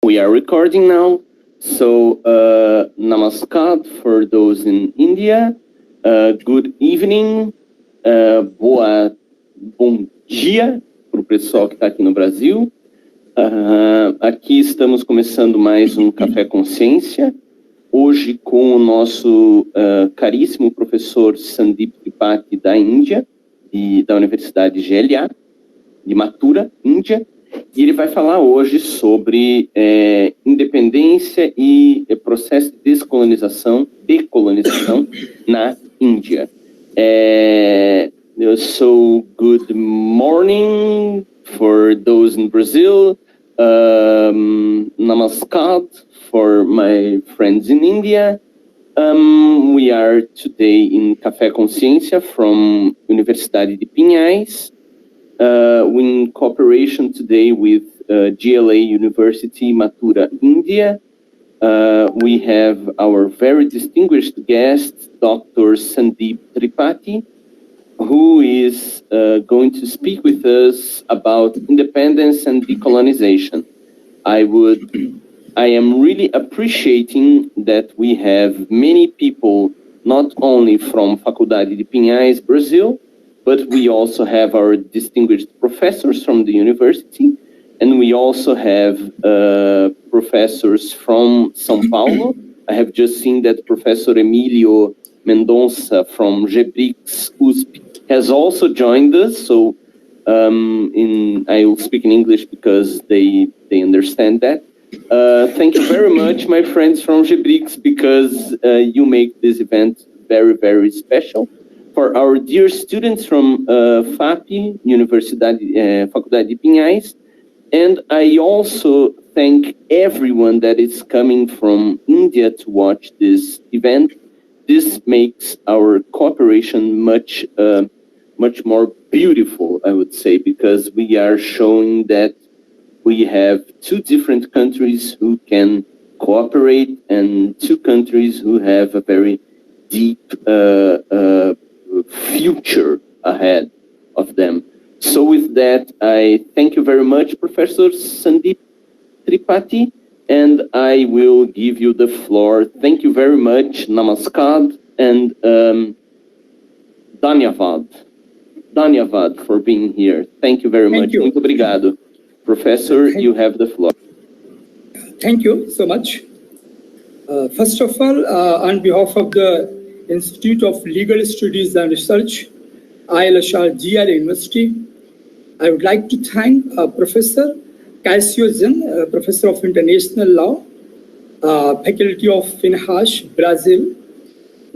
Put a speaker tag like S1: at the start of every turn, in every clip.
S1: We are recording now. So, namaskar for those in India. Good evening. Bom dia para o pessoal que está aqui no Brasil. Aqui estamos começando mais um Café Consciência. Hoje com o nosso caríssimo professor Sandeep Tripathi da Índia, da Universidade GLA, de Mathura, Índia. E ele vai falar hoje sobre independência e processo de decolonização na Índia. So, good morning for those in Brazil. Namaskar for my friends in India. We are today in Café Consciência from Universidade De Pinhais. In cooperation today with GLA University, Mathura, India. We have our very distinguished guest, Dr. Sandeep Tripathi, who is going to speak with us about independence and decolonization. I am really appreciating that we have many people, not only from Faculdades De Pinhais, Brazil, but we also have our distinguished professors from the university, and we also have professors from São Paulo. I have just seen that Professor Emílio Mendonça from GEPRIX USP has also joined us, so I will speak in English because they understand that. Thank you very much, my friends from GEPRIX, because you make this event very, very special. For our dear students from FAPI, Faculdade De Pinhais, and I also thank everyone that is coming from India to watch this event. This makes our cooperation much more beautiful, I would say, because we are showing that we have two different countries who can cooperate and two countries who have a very deep future ahead of them. So with that, I thank you very much, Professor Sandeep Tripathi, and I will give you the floor. Thank you very much. Namaskar and Dhanyavad. Dhanyavad for being here. Thank you very much. Muito obrigado. Professor, you have the floor.
S2: Thank you so much. First of all, on behalf of the Institute of Legal Studies and Research, ILSR GLA University, I would like to thank Professor Cassio Zen, Professor of International Law, Faculty of Pinhais, Brazil,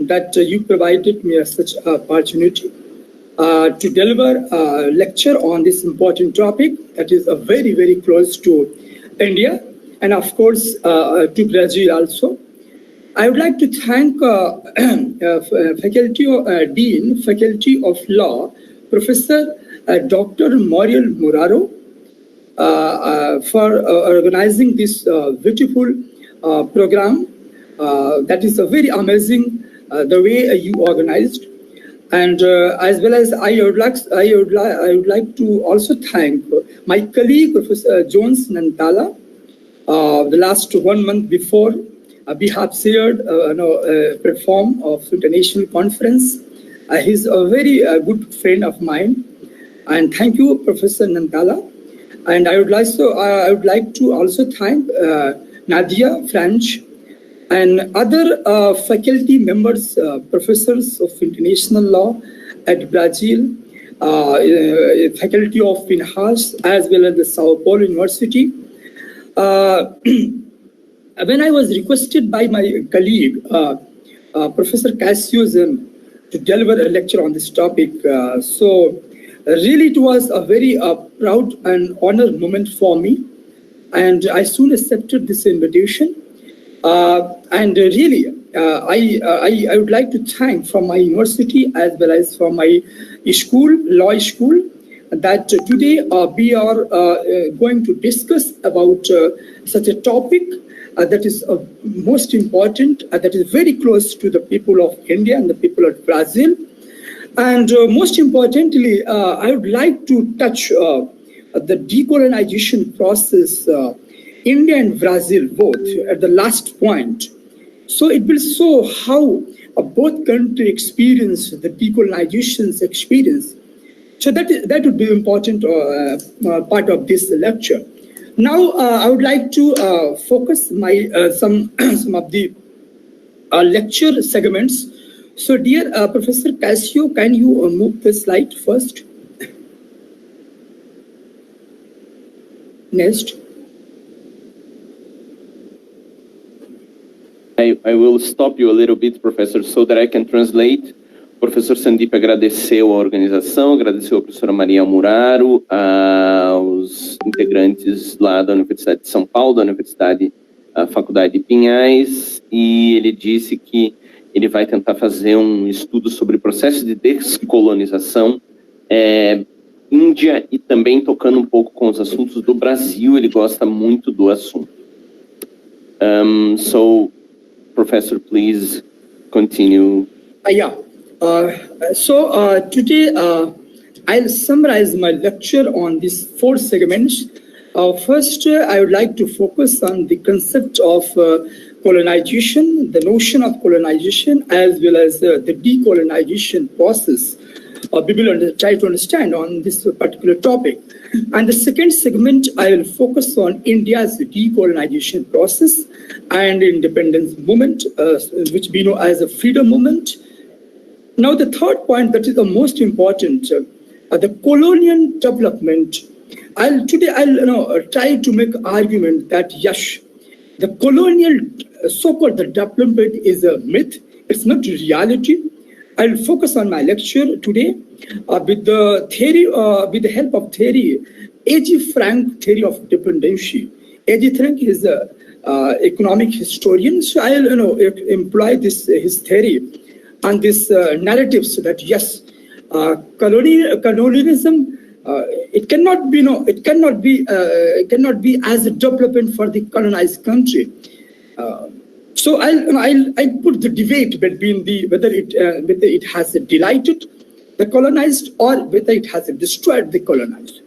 S2: that you provided me such an opportunity to deliver a lecture on this important topic that is very, very close to India and, of course, to Brazil also. I would like to thank Dean, Faculty of Law, Professor Dr. Muriel Muraro, for organizing this beautiful program. That is a very amazing the way you organized, and as well as I would like to also thank my colleague Professor Jones Nantala. The last 1 month before, we have shared a platform of international conference. He's a very good friend of mine, and thank you, Professor Nantala. And I would like to also thank Nadia French and other faculty members, professors of international law at Brazil, Faculty of Pinhais, as well as the Sao Paulo University. When I was requested by my colleague, Professor Cassio Zen, to deliver a lecture on this topic, so really it was a very proud and honored moment for me, and I soon accepted this invitation. And really, I would like to thank from my university as well as from my school, law school, that today we are going to discuss about such a topic that is most important, that is very close to the people of India and the people of Brazil. And most importantly, I would like to touch the decolonization process India and Brazil both at the last point. So it will show how both countries experience the decolonization experience. So that would be important part of this lecture. Now I would like to focus my some of the lecture segments. So dear Professor Casio, can you move the slide first? Next.
S1: I will stop you a little bit, Professor, so that I can translate. O professor Sandeep agradeceu a organização, agradeceu a professora Maria Muraro, aos integrantes lá da Universidade de São Paulo, da Universidade, Faculdade de Pinhais, e ele disse que ele vai tentar fazer um estudo sobre o processo de descolonização Índia e também tocando um pouco com os assuntos do Brasil. Ele gosta muito do assunto. So, Professor, please continue.
S2: Today I'll summarize my lecture on these 4 segments. First, I would like to focus on the concept of colonization, the notion of colonization, as well as the decolonization process. We will try to understand on this particular topic. And the second segment, I will focus on India's decolonization process and independence movement, which we know as a freedom movement. Now, the third point that is the most important, the colonial development. Today I'll try to make argument that yes, the colonial so-called development is a myth. It's not reality. I'll focus on my lecture today with the theory, with the help of theory, A.G. Frank theory of dependency. A.G. Frank is an economic historian, so I'll employ his theory and this narratives that yes, colonialism it cannot be as a development for the colonized country. So I'll put the debate between whether it has delighted the colonized or whether it has destroyed the colonized.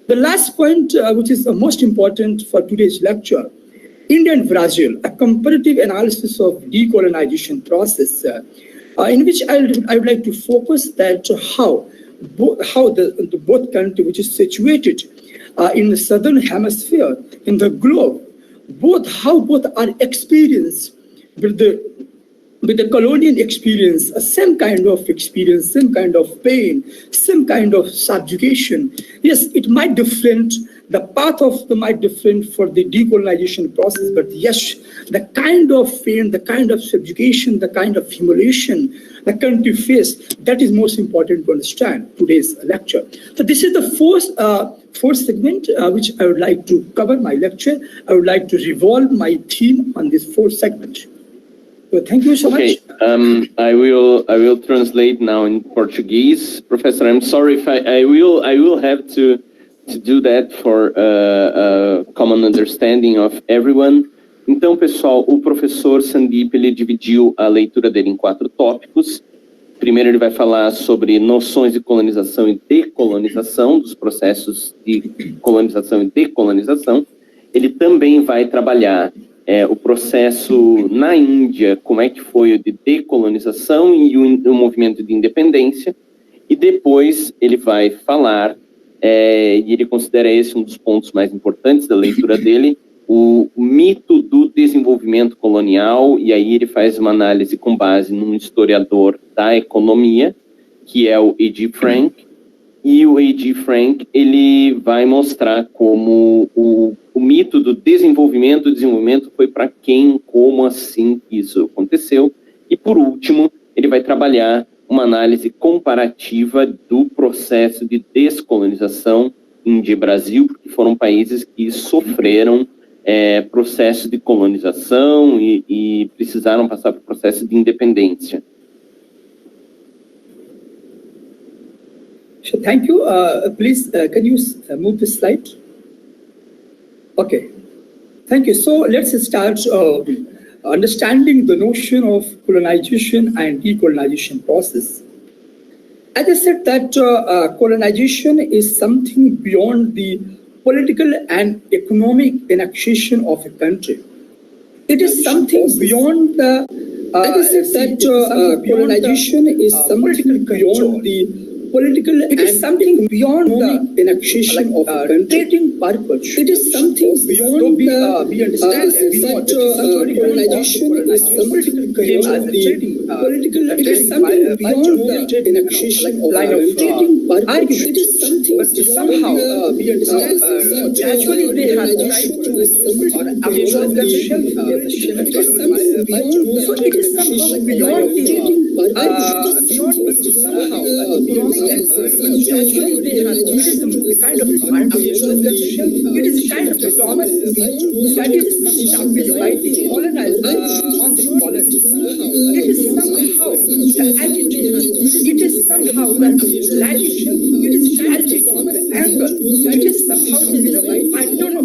S2: The last point, which is the most important for today's lecture, India and Brazil, a comparative analysis of decolonization process, in which I would like to focus that how both countries, which is situated in the southern hemisphere in the globe, how both are experienced with the colonial experience, same kind of experience, same kind of pain, same kind of subjugation. Yes, it might different, the path of the might different for the decolonization process, but yes, the kind of pain, the kind of subjugation, the kind of humiliation the country faced, that is most important to understand today's lecture. So this is the fourth segment which I would like to cover my lecture. I would like to revolve my theme on this 4th segment. So thank you so much.
S1: I will translate now in Portuguese. Professor, I'm sorry if I will have to do that for a common understanding of everyone. Então, pessoal, o professor Sandeep, ele dividiu a leitura dele em 4 tópicos. Primeiro, ele vai falar sobre noções de colonização e decolonização, dos processos de colonização e decolonização. Ele também vai trabalhar o processo na Índia, como é que foi o de decolonização e o movimento de independência. E depois ele vai falar, e ele considera esse um dos pontos mais importantes da leitura dele, o mito do desenvolvimento colonial, e aí ele faz uma análise com base num historiador da economia, que é o A.G. Frank, e o A.G. Frank, ele vai mostrar como o mito do desenvolvimento foi para quem, como assim isso aconteceu, e por último, ele vai trabalhar uma análise comparativa do processo de descolonização Índia e Brasil, porque foram países que sofreram processo de colonização e precisaram passar por processo de independência.
S2: Thank you. Please, can you move the slide? Okay. Thank you. So let's start understanding the notion of colonization and decolonization process. As I said that colonization is something beyond the political and economic annexation of a country. It is something beyond the colonization is something beyond the political. It is something beyond the annexation of a country. Trading purpose. It is something beyond the. We understand that colonization is something beyond the political. It is something beyond the annexation of a trading purpose. It is something, but somehow we understand. Actually, they have tried to absorb themselves. So it is somehow beyond the somehow actually they have a kind of it is kind of a dominance that is established by the colonizers on the colony. It is somehow the attitude. It is somehow the latitude. It is kind of a dominant angle. It is somehow I don't know.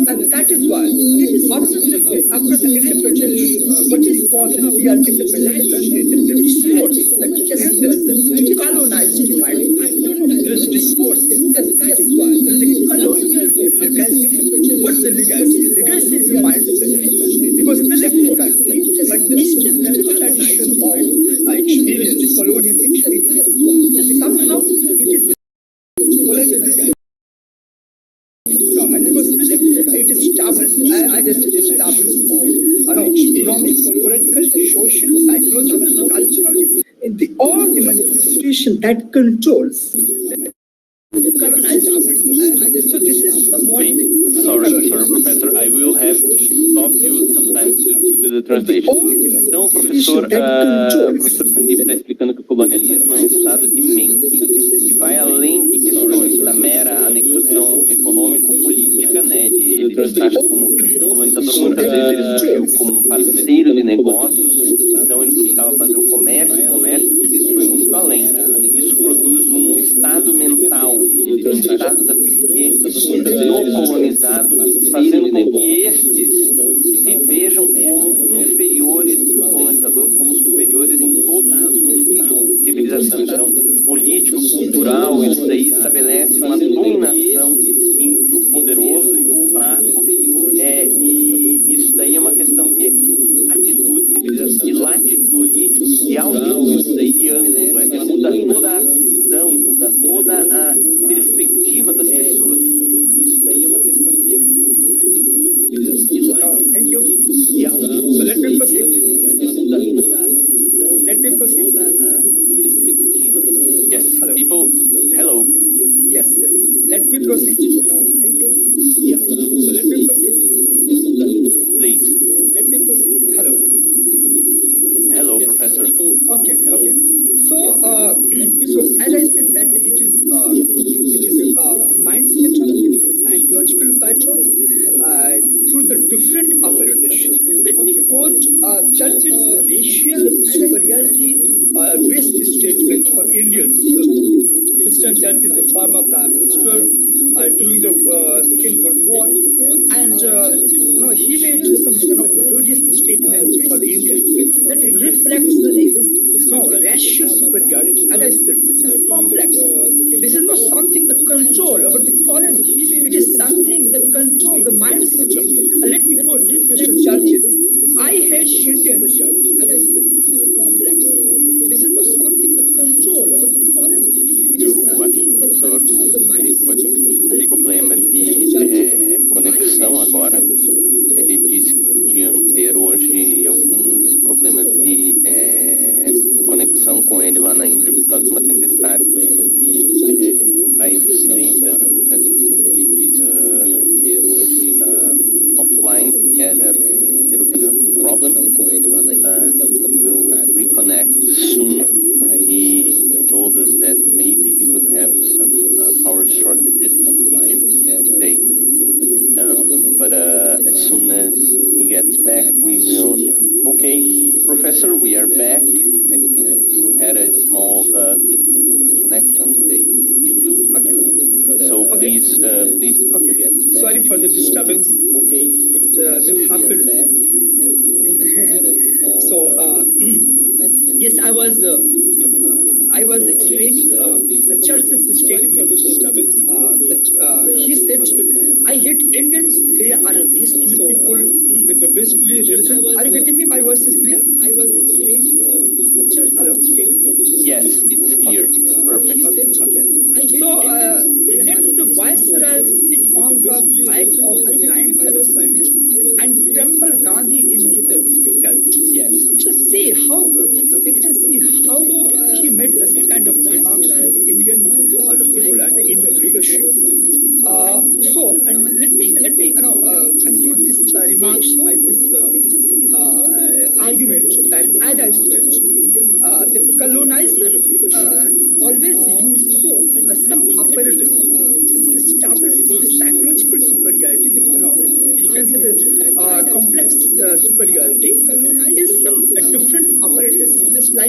S2: And that is why it is after the independence, what is called we are independent country, the discourse that just colonized mind. I don't know. There is discourse. That is why there is a colonial legacy. What's the legacy? Legacy is the mind because it is a country, but Eastern tradition of experience, colonial experience. So somehow it is colonial legacy. It is established. I just established economic, political, social, psychological, cultural, and all the manifestation that controls. So this is the one.
S1: Sorry, Professor. I will have to stop you sometimes to do the translation. Então, o professor Sandeep está explicando que o colonialismo é um estado de mente que vai além de questões da mera anexação econômico-política, né? Ele trata como o colonizador muitas vezes ele surgiu como um parceiro de negócios, então ele buscava fazer o comércio, isso foi muito além. Isso produz um estado mental, um estado da psique do colonizado, fazendo com que estes se vejam como inferiores e o colonizador como superiores em todas as civilizações. Então, político, cultural, isso daí estabelece uma dominação entre o poderoso e o fraco, e isso daí é uma questão de atitude, de latitude, de altitude, isso daí de ângulo, muda toda a visão, muda toda a perspectiva das pessoas. Isso daí é uma questão de atitude, de latitude, de altitude.
S2: So let me proceed.
S1: Let me proceed. Yes,
S2: hello.
S1: People, hello.
S2: Yes. Let me proceed. Thank you. So let me proceed.
S1: Please.
S2: Let me proceed. Hello.
S1: Hello, Professor.
S2: Okay. So as I said that it is mindset, it is a psychological pattern through the different approaches. Let me quote Churchill's racial superiority based statement for Indians. Winston Churchill is the former Prime Minister during the Second World War, and he made some glorious statements for the Indians that reflects his racial superiority. And I said, this is complex. This is not something that control over the colony. It is something that control the mind system. Let me quote Winston Churchill. I hate Indians. And I said, this is complex. This is not something that control over the colony. It is something that control the mind system.
S1: Problema de conexão agora. Ele disse que podiam ter hoje alguns problemas de conexão com ele lá na Índia por causa de uma tempestade. I believe that Professor Sandeep disse ter hoje offline. He had a little bit of problem com ele lá na Índia. He will reconnect soon. He told us that maybe he would have some power shortages issues today. But as soon as he gets back, we will. Okay, Professor, we are back. I think you had a small connection issue.
S2: Okay.
S1: So please.
S2: Okay. Sorry for the disturbance.
S1: Okay.
S2: It will happen. So yes, I was I was explaining the Churchill's statement. He said, I hate Indians, they are beastly people with the beastly religion. Are you getting me? My voice is clear? I was explaining the Churchill's statement.
S1: Yes, it's clear. Okay. It's perfect.
S2: Okay. So, let the viceroy sit on the height of the giant elephant and trample Gandhi into the dirt.
S1: Yes.
S2: Just see how, we can see how he made such kind of remarks to the Indian the people and the Indian leadership. So, let me conclude this remarks by this argument that, as I said, the colonizer always used some apparatus to establish the psychological superiority. You can say the complex superiority is some different apparatus, just like